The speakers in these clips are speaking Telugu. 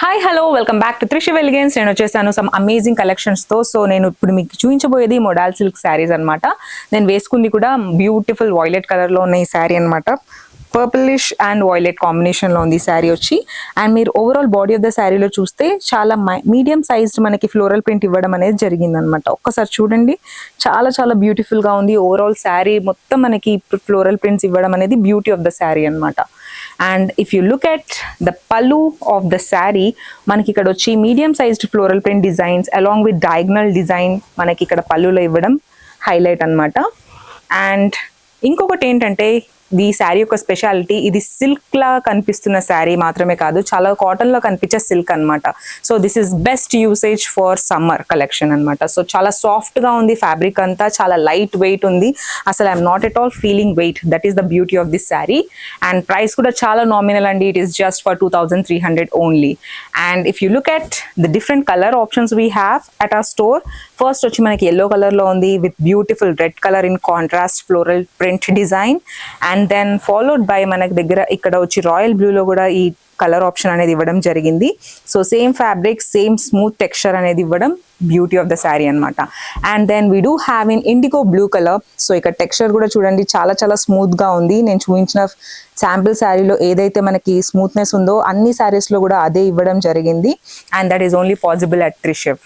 Hi hello welcome back to త్రిషి వెలిగెన్స్. నేను వచ్చేసాను సమ్ అమేజింగ్ కలెక్షన్స్ తో. సో నేను ఇప్పుడు మీకు చూపించబోయేది మోడల్ సిల్క్ శారీస్ అనమాట. నేను వేసుకుంది కూడా బ్యూటిఫుల్ వైలెట్ కలర్ లో ఉన్న ఈ శారీ అనమాట. పర్పులిష్ అండ్ వైలెట్ కాంబినేషన్ లో ఉంది శారీ వచ్చి. అండ్ మీరు ఓవరాల్ బాడీ ఆఫ్ ద శారీలో చూస్తే చాలా మీడియం సైజ్డ్ మనకి ఫ్లోరల్ ప్రింట్ ఇవ్వడం అనేది జరిగింది అనమాట. ఒక్కసారి చూడండి, చాలా చాలా బ్యూటిఫుల్ గా ఉంది. ఓవరాల్ శారీ మొత్తం మనకి ఫ్లోరల్ ప్రింట్స్ ఇవ్వడం అనేది బ్యూటీ ఆఫ్ ద శారీ అనమాట. And if you look at the pallu of the saree, మనకి ఇక్కడ వచ్చి medium sized floral print designs along with diagonal design మనకి ఇక్కడ పల్లులో ఇవ్వడం హైలైట్ అన్నమాట. అండ్ ఇంకొకటి ఏంటంటే ఈ శారీ యొక్క స్పెషాలిటీ, ఇది సిల్క్ లా కనిపిస్తున్న శారీ మాత్రమే కాదు, చాలా కాటన్ లో కనిపించే సిల్క్ అనమాట. So this is best usage for summer collection అనమాట. సో చాలా సాఫ్ట్ గా ఉంది ఫ్యాబ్రిక్ అంతా, చాలా లైట్ వెయిట్ ఉంది. అసలు I'm not at all feeling weight. That is the beauty of this sari. And price కూడా చాలా నామినల్ అండి. It is just for 2300 only. And if you look at the different colour options we have at our store, first వచ్చి మనకి ఎల్లో కలర్ లో ఉంది with beautiful red colour in contrast floral print design. And then followed by మనకి దగ్గర ఇక్కడ వచ్చి రాయల్ బ్లూ లో కూడా ఈ కలర్ ఆప్షన్ అనేది ఇవ్వడం జరిగింది. So same fabric, same smooth texture అనేది ఇవ్వడం బ్యూటీ ఆఫ్ ద శారీ అనమాట. And then we do have in indigo blue colour. So ఇక్కడ టెక్స్చర్ కూడా చూడండి, చాలా చాలా స్మూత్ గా ఉంది. నేను చూపించిన శాంపిల్ శారీలో ఏదైతే మనకి స్మూత్నెస్ ఉందో అన్ని శారీస్ లో కూడా అదే ఇవ్వడం జరిగింది. And that is only possible at Trishiv.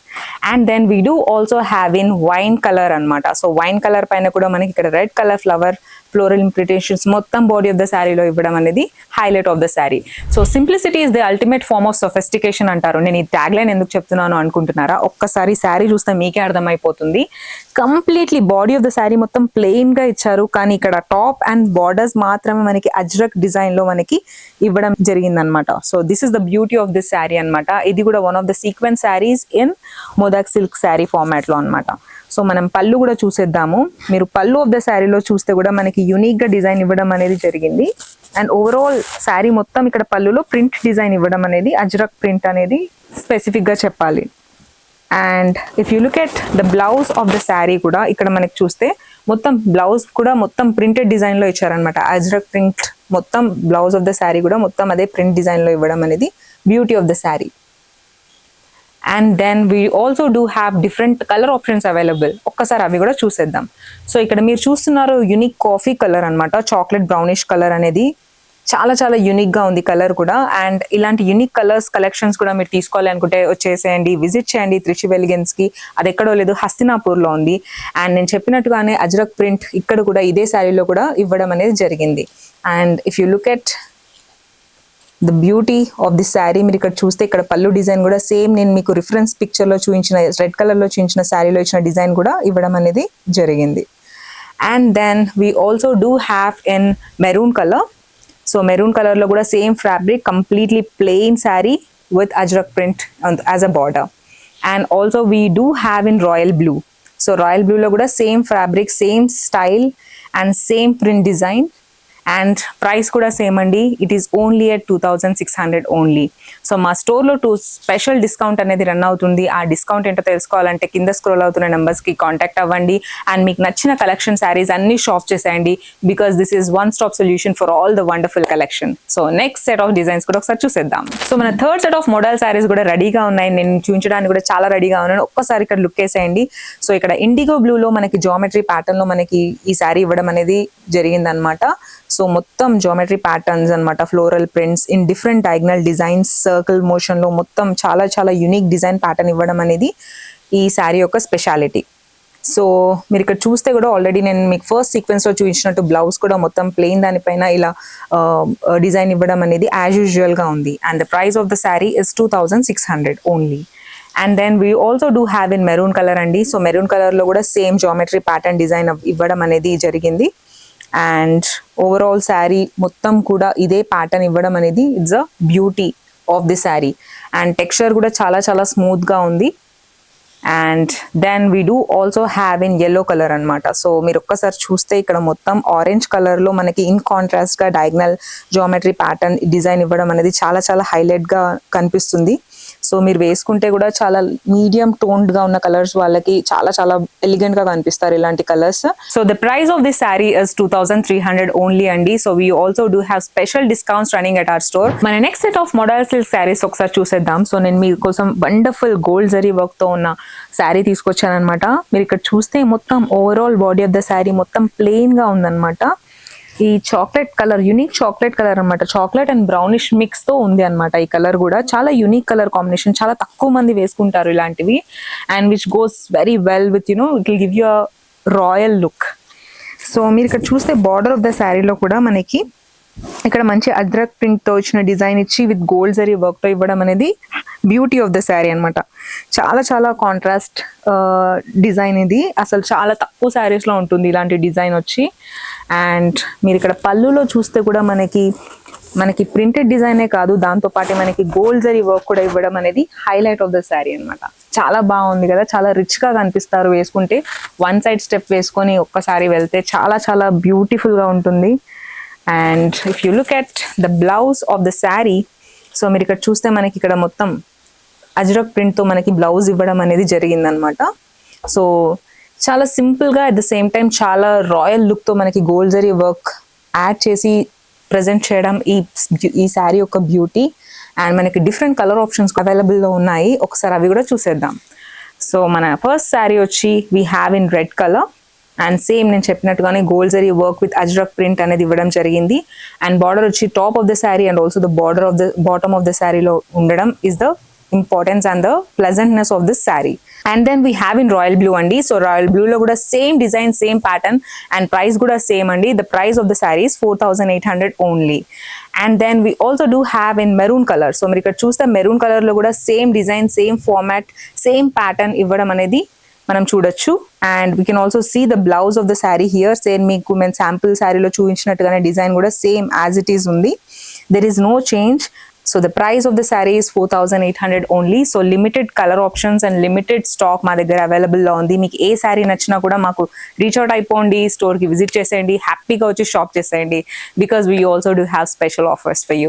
And then we do also have in wine colour అనమాట. సో వైన్ కలర్ పైన కూడా మనకి ఇక్కడ red colour flower floral implementations మొత్తం బాడీ ఆఫ్ ద శారీలో ఇవ్వడం అనేది highlight of the sari. So simplicity is the ultimate form of sophistication అంటారు. నేను ఈ ట్యాగ్ లైన్ ఎందుకు చెప్తున్నాను అనుకుంటున్నారా? ఒక్కసారి శారీ చూస్తే మీకే అర్థమైపోతుంది. Completely body of the sari మొత్తం ప్లెయిన్ గా ఇచ్చారు, కానీ ఇక్కడ టాప్ అండ్ బార్డర్స్ మాత్రమే మనకి అజ్రక్ డిజైన్ లో మనకి ఇవ్వడం జరిగింది అనమాట. So this is the beauty of this sari అనమాట. ఇది కూడా one of the sequence saris in మోదాక్ సిల్క్ శారీ ఫార్మాట్ లో అనమాట. సో మనం పళ్ళు కూడా చూసేద్దాము. మీరు పళ్ళు ఆఫ్ ద శారీలో చూస్తే కూడా మనకి యూనిక్ గా డిజైన్ ఇవ్వడం అనేది జరిగింది. అండ్ ఓవరాల్ శారీ మొత్తం ఇక్కడ పళ్ళులో ప్రింట్ డిజైన్ ఇవ్వడం అనేది అజ్రక్ ప్రింట్ అనేది స్పెసిఫిక్ గా చెప్పాలి. And if you look at the blouse of the sari కూడా ఇక్కడ మనకి చూస్తే మొత్తం బ్లౌజ్ కూడా మొత్తం ప్రింటెడ్ డిజైన్ లో ఇచ్చారనమాట. అజ్రక్ ప్రింట్ మొత్తం బ్లౌజ్ ఆఫ్ ద శారీ కూడా మొత్తం అదే ప్రింట్ డిజైన్ లో ఇవ్వడం అనేది beauty of the sari. And then we also do have different colour options available. ఒక్కసారి అవి కూడా చూసేద్దాం. సో ఇక్కడ మీరు చూస్తున్నారు యూనిక్ కాఫీ కలర్ అనమాట. చాక్లెట్ బ్రౌనిష్ కలర్ అనేది చాలా చాలా యూనిక్ గా ఉంది కలర్ కూడా. అండ్ ఇలాంటి యూనిక్ కలర్స్ కలెక్షన్స్ కూడా మీరు తీసుకోవాలి అనుకుంటే వచ్చేసేయండి, విజిట్ చేయండి త్రిషి వెలిగెన్స్ కి. అది ఎక్కడో లేదు, హస్తినాపూర్ లో ఉంది. అండ్ నేను చెప్పినట్టుగానే అజ్రక్ ప్రింట్ ఇక్కడ కూడా ఇదే శారీలో కూడా ఇవ్వడం అనేది జరిగింది. And if you look at the beauty of the sari, మీరు ఇక్కడ చూస్తే ఇక్కడ పళ్ళు డిజైన్ కూడా సేమ్ నేను మీకు రిఫరెన్స్ పిక్చర్ లో చూపించిన రెడ్ కలర్ లో చూపించిన శారీలో ఇచ్చిన డిజైన్ కూడా ఇవ్వడం అనేది జరిగింది. And then we also do have in maroon colour. So maroon colour లో కూడా same fabric, completely plain sari with Ajrak print as a border. And also we do have in royal blue. So royal blue లో కూడా same fabric, same style and same print design. And price కూడా సేమ్ అండి. It is only at 2600 only. So మా స్టోర్లో స్పెషల్ డిస్కౌంట్ అనేది రన్ అవుతుంది. ఆ డిస్కౌంట్ ఏంటో తెలుసుకోవాలంటే కింద స్క్రోల్ అవుతున్న నెంబర్స్కి కాంటాక్ట్ అవ్వండి. అండ్ మీకు నచ్చిన కలెక్షన్ శారీస్ అన్ని షాప్ చేసేయండి, because this is one stop solution for all the wonderful collection. So next set of designs కూడా ఒకసారి చూసేద్దాం. సో మన third set of model saris కూడా రెడీగా ఉన్నాయి. నేను చూపించడానికి కూడా చాలా రెడీగా ఉన్నాను. ఒక్కసారి ఇక్కడ లుక్ వేసేయండి. సో ఇక్కడ ఇండిగో బ్లూలో మనకి జామెట్రీ ప్యాటర్న్ లో మనకి ఈ శారీ ఇవ్వడం అనేది జరిగింది అనమాట. సో మొత్తం జామెట్రీ ప్యాటర్న్స్ అనమాట, floral prints in different diagonal designs, circle motion లో మొత్తం చాలా చాలా యూనిక్ డిజైన్ ప్యాటర్న్ ఇవ్వడం అనేది ఈ శారీ యొక్క స్పెషాలిటీ. సో మీరు ఇక్కడ చూస్తే కూడా ఆల్రెడీ నేను మీకు ఫస్ట్ సీక్వెన్స్ లో చూపించినట్టు బ్లౌజ్ కూడా మొత్తం ప్లెయిన్ దానిపైన ఇలా డిజైన్ ఇవ్వడం అనేది యాజ్ యూజువల్ గా ఉంది. And the price of the sari is 2600 only. And then we also do have in maroon colour అండి. సో మెరూన్ కలర్ లో కూడా సేమ్ జామెట్రీ ప్యాటర్న్ డిజైన్ ఇవ్వడం అనేది జరిగింది. అండ్ ఓవరాల్ శారీ మొత్తం కూడా ఇదే ప్యాటర్న్ ఇవ్వడం అనేది it's a beauty of the sari. And texture కూడా చాలా చాలా స్మూత్ గా ఉంది. And then we do also have in yellow colour అనమాట. సో మీరు ఒక్కసారి చూస్తే ఇక్కడ మొత్తం ఆరెంజ్ కలర్ లో మనకి ఇన్ కాంట్రాస్ట్ గా డయాగ్నల్ జామెట్రీ ప్యాటర్న్ డిజైన్ ఇవ్వడం అనేది చాలా చాలా హైలైట్ గా కనిపిస్తుంది. సో మీరు వేసుకుంటే కూడా చాలా మీడియం టోన్డ్ గా ఉన్న కలర్స్ వాళ్ళకి చాలా చాలా ఎలిగెంట్ గా కనిపిస్తారు ఇలాంటి colours. So the price of this sari is 2300 only అండి. So we also do have special discounts running at our store. మన next set of model silk saris ఒకసారి చూసేద్దాం. సో నేను మీకోసం వండర్ఫుల్ గోల్డ్ జరీ వర్క్ తో ఉన్న శారీ తీసుకొచ్చాను అనమాట. మీరు ఇక్కడ చూస్తే మొత్తం overall body of the sari మొత్తం ప్లెయిన్ గా ఉందన్నమాట. ఈ chocolate colour, unique chocolate colour అనమాట. చాక్లెట్ అండ్ బ్రౌనిష్ మిక్స్ తో ఉంది అనమాట. ఈ కలర్ కూడా చాలా యూనిక్ కలర్ కాంబినేషన్. చాలా తక్కువ మంది వేసుకుంటారు ఇలాంటివి. And which goes very well with it will give you a royal look. So మీరు ఇక్కడ చూస్తే బార్డర్ ఆఫ్ ద శారీలో కూడా మనకి ఇక్కడ మంచి అద్రక్ ప్రింట్ తో ఇచ్చిన డిజైన్ ఇచ్చి విత్ గోల్డ్ జరీ వర్క్ తో ఇవ్వడం అనేది బ్యూటీ ఆఫ్ ద శారీ అనమాట. చాలా చాలా కాంట్రాస్ట్ డిజైన్ ఇది. అసలు చాలా తక్కువ శారీస్ లో ఉంటుంది ఇలాంటి డిజైన్ వచ్చి. అండ్ మీరు ఇక్కడ పళ్ళులో చూస్తే కూడా మనకి ప్రింటెడ్ డిజైనే కాదు, దాంతో పాటు మనకి గోల్డ్ జరీ వర్క్ కూడా ఇవ్వడం అనేది హైలైట్ ఆఫ్ ద శారీ అనమాట. చాలా బాగుంది కదా, చాలా రిచ్ గా కనిపిస్తారు వేసుకుంటే. వన్ సైడ్ స్టెప్ వేసుకొని ఒక్కసారి వెళ్తే చాలా చాలా బ్యూటిఫుల్ గా ఉంటుంది. And if you look at the blouse of the sari, so మీరు ఇక్కడ చూస్తే మనకి ఇక్కడ మొత్తం అజ్రక్ ప్రింట్ తో మనకి బ్లౌజ్ ఇవ్వడం అనేది జరిగిందనమాట. సో చాలా సింపుల్ గా అట్ ద సేమ్ టైం చాలా రాయల్ లుక్ తో మనకి గోల్డ్ జరీ వర్క్ యాడ్ చేసి ప్రెజెంట్ చేయడం ఈ శారీ యొక్క బ్యూటీ. అండ్ మనకి డిఫరెంట్ కలర్ ఆప్షన్స్ అవైలబుల్ లో ఉన్నాయి, ఒకసారి అవి కూడా చూసేద్దాం. సో మన ఫస్ట్ శారీ వచ్చి we have in red colour. And same నేను చెప్పినట్టుగానే gold zari work with Ajrak print అనేది ఇవ్వడం జరిగింది. అండ్ బార్డర్ వచ్చి top of the sari and also the border of the bottom of the శారీలో ఉండడం is the importance and the pleasantness of this saree. And then we have in royal blue andi. So royal blue lo kuda same design, same pattern and price kuda same andi. The price of the saree is 4800 only. And then we also do have in maroon color. So meer ikkada chuste maroon color lo kuda same design, same format, same pattern ivvadam anedi మనం చూడొచ్చు. And we can also see the blouse of the sari here. Same మీకు మేము శాంపుల్ శారీలో చూపించినట్టుగానే డిజైన్ కూడా సేమ్ యాజ్ ఇట్ ఈస్ ఉంది. There is no change. So the price of the saree is 4800 only. So limited color options and limited stock మా దగ్గర అవైలబుల్ లో ఉంది. మీకు ఏ శారీ నచ్చినా కూడా మాకు రీచ్ అవుట్ అయిపోండి, స్టోర్ కి విజిట్ చేసేయండి, హ్యాపీగా వచ్చి షాప్ చేసేయండి. Because we also do have special offers for you.